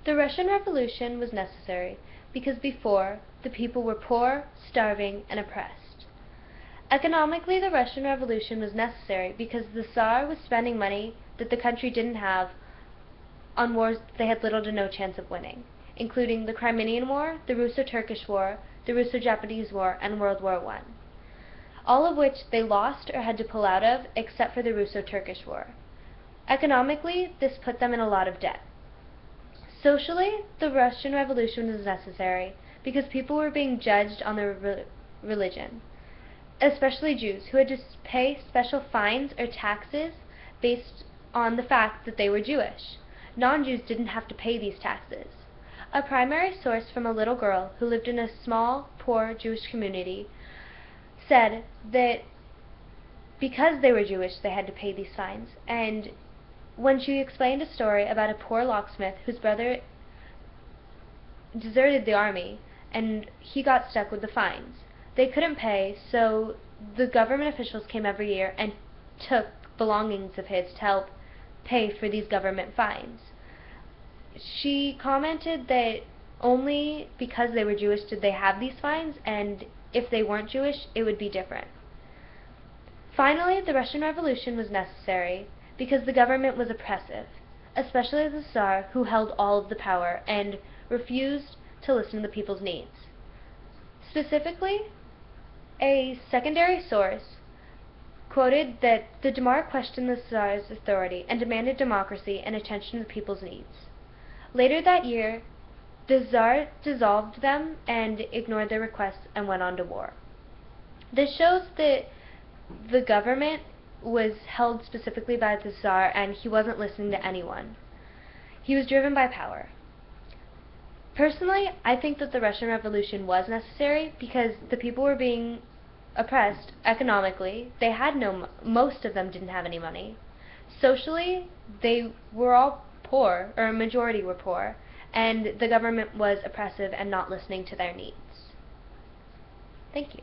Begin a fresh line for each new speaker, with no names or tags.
The Russian Revolution was necessary because before, the people were poor, starving, and oppressed. Economically, the Russian Revolution was necessary because the Tsar was spending money that the country didn't have on wars they had little to no chance of winning, including the Crimean War, the Russo-Turkish War, the Russo-Japanese War, and World War I, all of which they lost or had to pull out of except for the Russo-Turkish War. Economically, this put them in a lot of debt. Socially, the Russian Revolution was necessary because people were being judged on their religion, especially Jews, who had to pay special fines or taxes based on the fact that they were Jewish. Non-Jews didn't have to pay these taxes. A primary source from a little girl who lived in a small, poor Jewish community said that because they were Jewish they had to pay these fines, and when she explained a story about a poor locksmith whose brother deserted the army and he got stuck with the fines. They couldn't pay, so the government officials came every year and took belongings of his to help pay for these government fines. She commented that only because they were Jewish did they have these fines, and if they weren't Jewish, it would be different. Finally, the Russian Revolution was necessary because the government was oppressive, especially the Tsar, who held all of the power and refused to listen to the people's needs. Specifically, a secondary source quoted that the Demar questioned the Tsar's authority and demanded democracy and attention to the people's needs. Later that year, the Tsar dissolved them and ignored their requests and went on to war. This shows that the government was held specifically by the Tsar and he wasn't listening to anyone. He was driven by power. Personally, I think that the Russian Revolution was necessary because the people were being oppressed economically. They had most of them didn't have any money. Socially, they were all poor, or a majority were poor, and the government was oppressive and not listening to their needs. Thank you.